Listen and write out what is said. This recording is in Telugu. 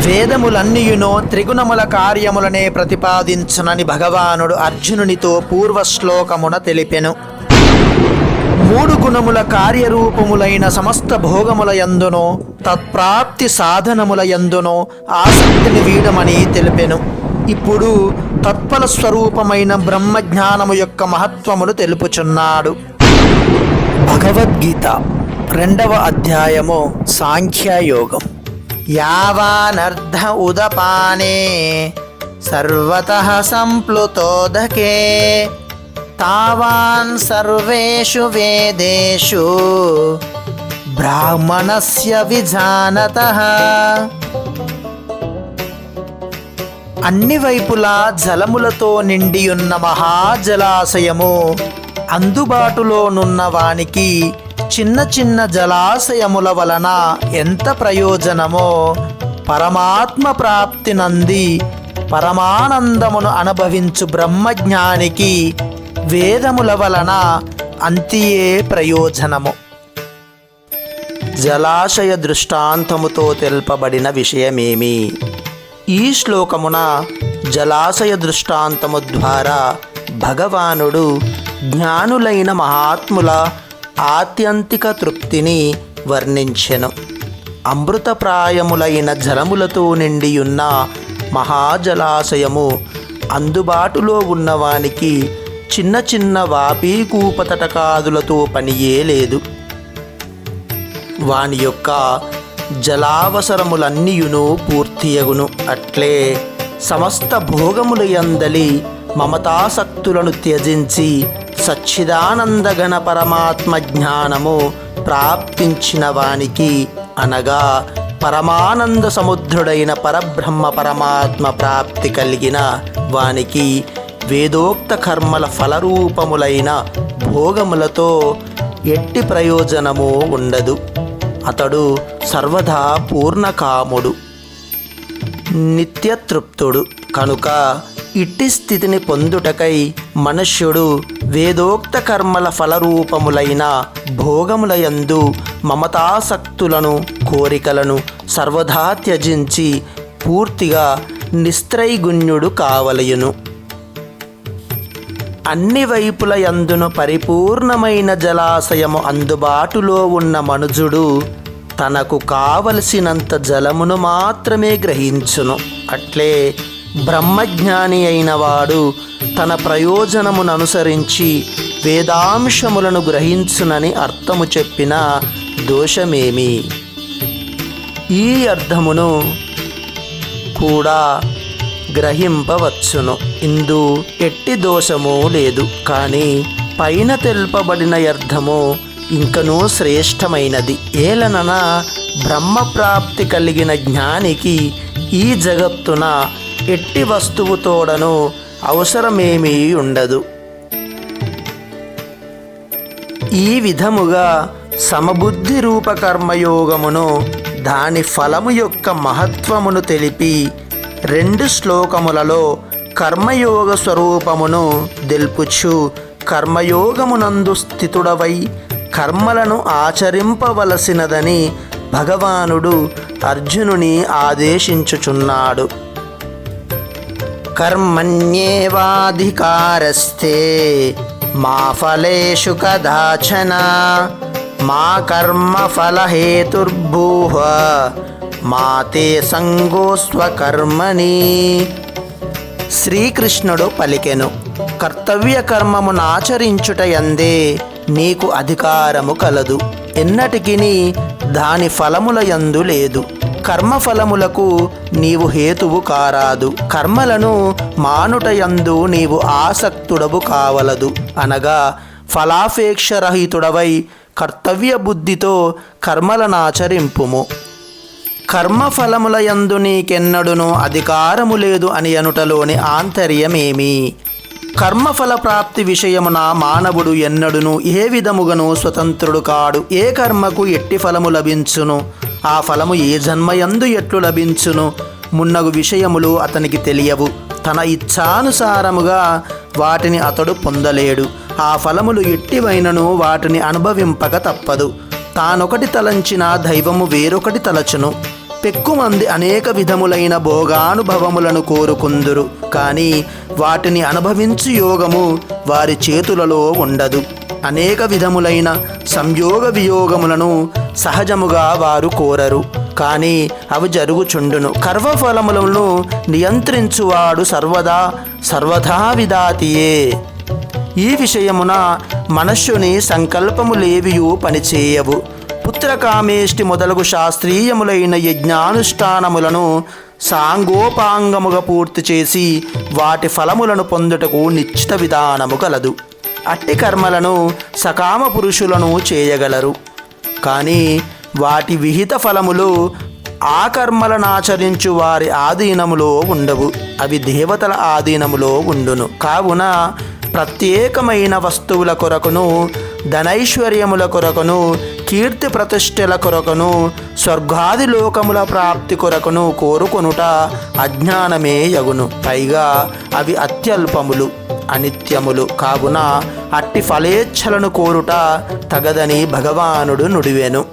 వేదములన్నీయును త్రిగుణముల కార్యములనే ప్రతిపాదించునని భగవానుడు అర్జునునితో పూర్వశ్లోకమున తెలిపెను. మూడు గుణముల కార్యరూపములైన సమస్త భోగముల యందునో తత్ప్రాప్తి సాధనముల యందునో ఆసక్తిని వీడమని తెలిపెను. ఇప్పుడు తత్ఫల స్వరూపమైన బ్రహ్మజ్ఞానము యొక్క మహత్వమును తెలుపుచున్నాడు. భగవద్గీత 2వ అధ్యాయము సాంఖ్యయోగం. యావానర్ధ ఉదపానే సర్వతః సంప్లుతోదకే తావాన్ సర్వేషు వేదేషు బ్రాహ్మణస్య విజానతః. అన్ని వైపులా జలములతో నిండియున్న మహాజలాశయము అందుబాటులోనున్న వానికి చిన్న చిన్న జలాశయముల వలన ఎంత ప్రయోజనమో, పరమాత్మ ప్రాప్తి నంది పరమానందమును అనుభవించు బ్రహ్మజ్ఞానికి వేదముల వలన అంతియే ప్రయోజనము. జలాశయ దృష్టాంతముతో తెలుపబడిన విషయమేమి? ఈ శ్లోకమున జలాశయ దృష్టాంతము ద్వారా భగవానుడు జ్ఞానులైన మహాత్ముల ఆత్యంతిక తృప్తిని వర్ణించెను. అమృతప్రాయములైన జలములతో నిండియున్న మహాజలాశయము అందుబాటులో ఉన్నవానికి చిన్న చిన్న వాపీకూపతటకాదులతో పనియే లేదు. వాని యొక్క జలావసరములన్నీయును పూర్తియగును. అట్లే సమస్త భోగముల యందలి మమతాసక్తులను త్యజించి సచ్చిదానందఘన పరమాత్మ జ్ఞానము ప్రాప్తించిన వానికి, అనగా పరమానంద సముద్రుడైన పరబ్రహ్మ పరమాత్మ ప్రాప్తి కలిగిన వానికి వేదోక్త కర్మల ఫలరూపములైన భోగములతో ఎట్టి ప్రయోజనము ఉండదు. అతడు సర్వదా పూర్ణకాముడు, నిత్యతృప్తుడు. కనుక ఇట్టి స్థితిని పొందుటకై మనుష్యుడు వేదోక్త కర్మల ఫలరూపములైన భోగములయందు మమతాసక్తులను, కోరికలను సర్వదా త్యజించి పూర్తిగా నిస్త్రైగుణ్యుడు కావలయును. అన్ని వైపుల యందును పరిపూర్ణమైన జలాశయము అందుబాటులో ఉన్న మనుజుడు తనకు కావలసినంత జలమును మాత్రమే గ్రహించును. అట్లే బ్రహ్మజ్ఞాని అయిన వాడు తన ప్రయోజనమును అనుసరించి వేదాంశములను గ్రహించునని అర్థము చెప్పిన దోషమేమి? ఈ అర్థమును కూడా గ్రహింపవచ్చును. ఇందు ఎట్టి దోషము లేదు. కానీ పైన తెలుపబడిన అర్థము ఇంకనూ శ్రేష్టమైనది. ఏలనన బ్రహ్మప్రాప్తి కలిగిన జ్ఞానికి ఈ జగత్తున ఎట్టి వస్తువుతోడను అవసరమేమీ ఉండదు. ఈ విధముగా సమబుద్ధి రూప కర్మయోగమును, దాని ఫలము యొక్క మహత్వమును తెలిపి 2 శ్లోకములలో కర్మయోగ స్వరూపమును తెలుపుచు, కర్మయోగమునందు స్థితుడవై కర్మలను ఆచరింపవలసినదని భగవానుడు అర్జునుని ఆదేశించుచున్నాడు. కర్మణ్యేవాధికారస్తే మా ఫలేషు కదాచన మా కర్మ ఫలహేతుర్భూః మా తే సంగోస్వకర్మణి. శ్రీకృష్ణుడు పలికెను, కర్తవ్య కర్మమునాచరించుట యందే నీకు అధికారము కలదు. ఎన్నటికి దాని ఫలముల యందు లేదు. కర్మఫలములకు నీవు హేతువు కారాదు. కర్మలను మానుట యందు నీవు ఆసక్తుడవు కావలదు. అనగా ఫలాపేక్షరహితుడవై కర్తవ్య బుద్ధితో కర్మలనాచరింపుము. కర్మఫలముల యందు నీకెన్నడును అధికారము లేదు అని అనుటలోని ఆంతర్యమేమి? కర్మఫల ప్రాప్తి విషయమున మానవుడు ఎన్నడును ఏ విధముగను స్వతంత్రుడు కాడు. ఏ కర్మకు ఎట్టి ఫలము లభించును, ఆ ఫలము ఏ జన్మయందు ఎట్లు లభించును మున్నగు విషయములు అతనికి తెలియవు. తన ఇచ్ఛానుసారముగా వాటిని అతడు పొందలేడు. ఆ ఫలములు ఎట్టివైనను వాటిని అనుభవింపక తప్పదు. తానొకటి తలంచిన దైవము వేరొకటి తలచును. పెక్కుమంది అనేక విధములైన భోగానుభవములను కోరుకుందురు, కానీ వాటిని అనుభవించు యోగము వారి చేతులలో ఉండదు. అనేక విధములైన సంయోగ వియోగములను సహజముగా వారు కోరరు, కానీ అవి జరుగుచుండును. కర్మఫలములను నియంత్రించువాడు సర్వదా విదాతియే. ఈ విషయమున మనుష్యుని సంకల్పములేవియు పనిచేయవు. పుత్రకామేష్టి మొదలగు శాస్త్రీయములైన యజ్ఞానుష్ఠానములను సాంగోపాంగముగా పూర్తి చేసి వాటి ఫలములను పొందుటకు నిశ్చిత విధానము కలదు. అట్టి కర్మలను సకామ పురుషులను చేయగలరు, కానీ వాటి విహిత ఫలములు ఆ కర్మలనాచరించు వారి ఆధీనములో ఉండవు, అవి దేవతల ఆధీనములో ఉండును. కావున ప్రత్యేకమైన వస్తువుల కొరకును, ధనైశ్వర్యముల కొరకును, కీర్తి ప్రతిష్టల కొరకును, స్వర్గాది లోకముల ప్రాప్తి కొరకును కోరుకొనుట అజ్ఞానమే యగును. పైగా అవి అత్యల్పములు, అనిత్యములు. కావున అట్టి ఫలేచ్ఛలను కోరుట తగదని భగవానుడు నుడివెను.